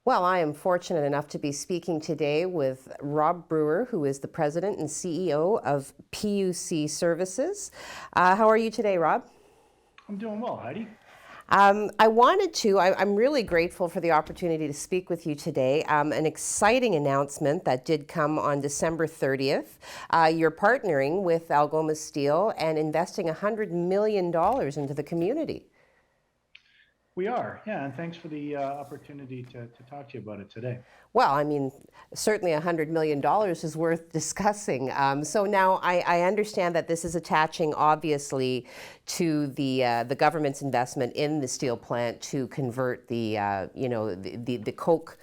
Well, I am fortunate enough to be speaking today with Rob Brewer, who is the president and CEO of PUC Services. How are you today, Rob? I'm doing well, Heidi. I'm really grateful for the opportunity to speak with you today. An exciting announcement that did come on December 30th. You're partnering with Algoma Steel and investing $100 million into the community. We are, yeah, and thanks for the opportunity to talk to you about it today. Well, I mean, certainly $100 million is worth discussing. So now I understand that this is attaching, obviously, to the government's investment in the steel plant to convert the coke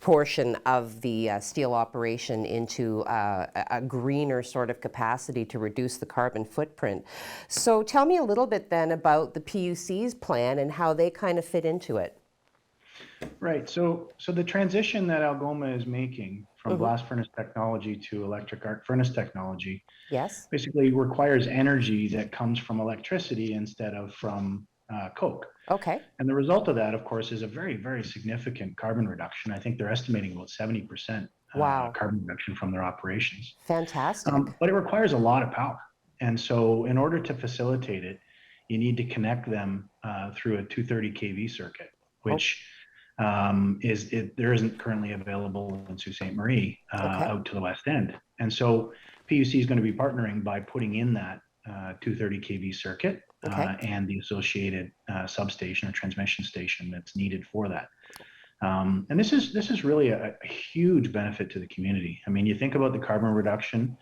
portion of the steel operation into a greener sort of capacity to reduce the carbon footprint. So tell me a little bit then about the PUC's plan and how they kind of fit into it. Right. So the transition that Algoma is making from Mm-hmm. blast furnace technology to electric arc furnace technology Yes? basically requires energy that comes from electricity instead of from coke. Okay. And the result of that, of course, is a very, very significant carbon reduction. I think they're estimating about 70% Wow. carbon reduction from their operations. Fantastic. But it requires a lot of power. And so in order to facilitate it, you need to connect them through a 230 kV circuit, Oh, which there isn't currently available in Sault Ste. Marie okay. out to the west end. And so PUC is going to be partnering by putting in that 230 kV circuit Okay. and the associated substation or transmission station that's needed for that. And this is really a huge benefit to the community. I mean, you think about the carbon reduction,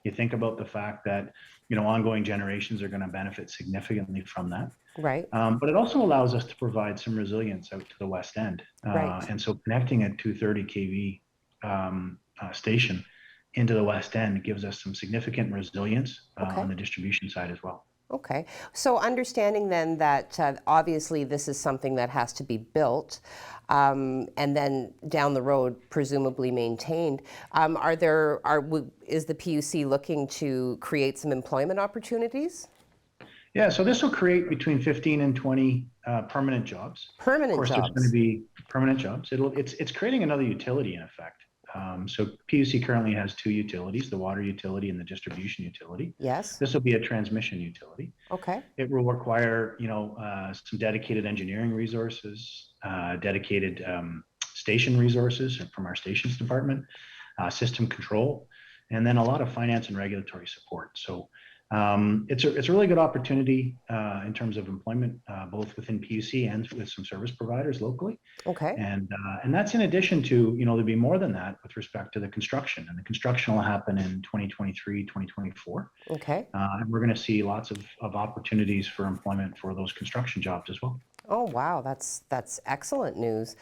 you think about the fact that ongoing generations are going to benefit significantly from that. Right. But it also allows us to provide some resilience out to the west end. Right. And so connecting a 230 kV station into the west end gives us some significant resilience Okay. on the distribution side as well. Okay. So understanding then that obviously this is something that has to be built and then down the road presumably maintained. Is the PUC looking to create some employment opportunities? Yeah, so this will create between 15 and 20 permanent jobs. Of Permanent course, there's going to jobs. be permanent jobs. It's creating another utility in effect. So PUC currently has two utilities, the water utility and the distribution utility. Yes. This will be a transmission utility. Okay. It will require, some dedicated engineering resources, dedicated station resources from our stations department, system control, and then a lot of finance and regulatory support. So it's a really good opportunity in terms of employment, both within PUC and with some service providers locally. Okay. And that's in addition to, there'll be more than that with respect to the construction. And the construction will happen in 2023, 2024. Okay. And we're going to see lots of opportunities for employment for those construction jobs as well. Oh, wow, that's excellent news.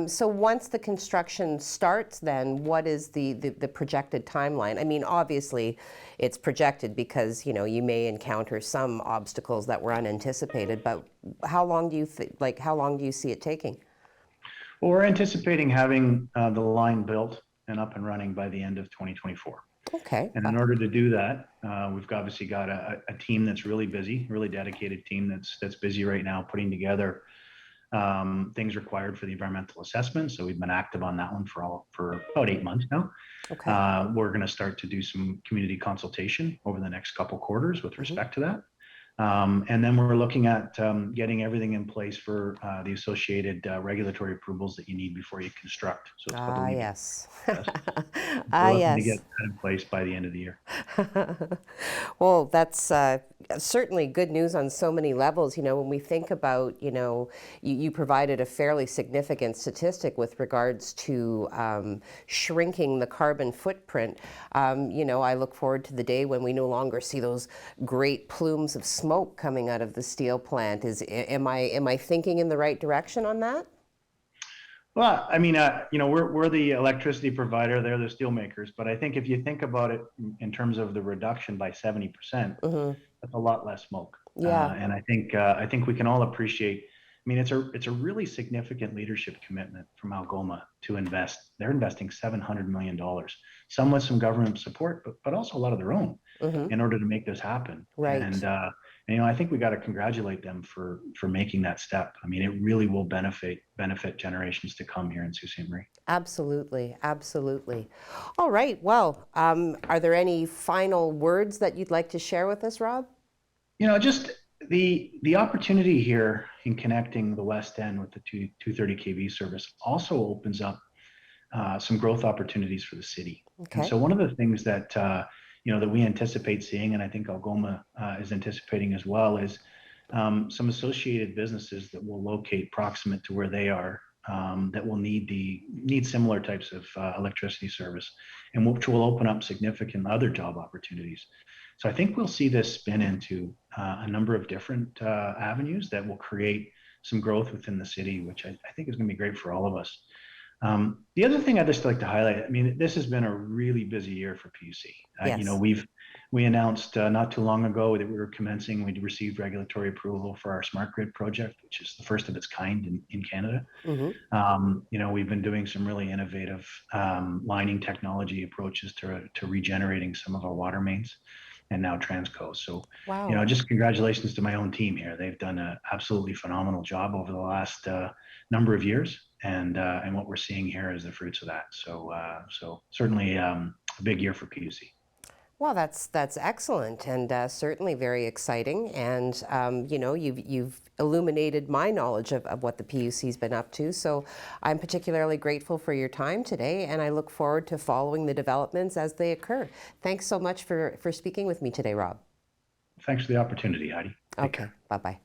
So once the construction starts, then what is the projected timeline? I mean, obviously, it's projected because you may encounter some obstacles that were unanticipated. But how long do you see it taking? Well, we're anticipating having the line built and up and running by the end of 2024. Okay. And in order to do that, we've obviously got a team that's really busy, really dedicated team that's busy right now putting together things required for the environmental assessment. So we've been active on that one for about 8 months now. Okay. We're going to start to do some community consultation over the next couple quarters with respect to that. And then we're looking at getting everything in place for the associated regulatory approvals that you need before you construct. So it's called the legal Yes. process. We're looking to get Yes. that in place by the end of the year. Well, that's certainly good news on so many levels. When we think about, you provided a fairly significant statistic with regards to shrinking the carbon footprint. I look forward to the day when we no longer see those great plumes of smoke coming out of the steel plant. Am I thinking in the right direction on that? Well, I mean, we're the electricity provider. They're the steel makers. But I think if you think about it in terms of the reduction by 70%, Mm-hmm. that's a lot less smoke. Yeah. And I think we can all appreciate. I mean, it's a really significant leadership commitment from Algoma to invest. They're investing $700 million, some with some government support, but also a lot of their own Mm-hmm. in order to make this happen. Right. And I think we got to congratulate them for making that step. I mean, it really will benefit generations to come here in Sault Ste. Marie. Absolutely, absolutely. All right. Well, are there any final words that you'd like to share with us, Rob? Just the opportunity here in connecting the West End with the 230 kV service also opens up some growth opportunities for the city. And Okay. so one of the things that that we anticipate seeing, and I think Algoma is anticipating as well, is some associated businesses that will locate proximate to where they are, that will need similar types of electricity service, and which will open up significant other job opportunities. So I think we'll see this spin into a number of different avenues that will create some growth within the city, which I think is going to be great for all of us. The other thing I'd just like to highlight, I mean, this has been a really busy year for PUC. Yes. We announced not too long ago that we received regulatory approval for our smart grid project, which is the first of its kind in Canada. Mm-hmm. We've been doing some really innovative lining technology approaches to regenerating some of our water mains, and now Transco. So, Wow. just congratulations to my own team here. They've done an absolutely phenomenal job over the last number of years, and what we're seeing here is the fruits of that. So certainly a big year for PUC. Well, that's excellent and certainly very exciting. And you've illuminated my knowledge of what the PUC's been up to. So I'm particularly grateful for your time today, and I look forward to following the developments as they occur. Thanks so much for speaking with me today, Rob. Thanks for the opportunity, Heidi. Take care. Okay, bye-bye.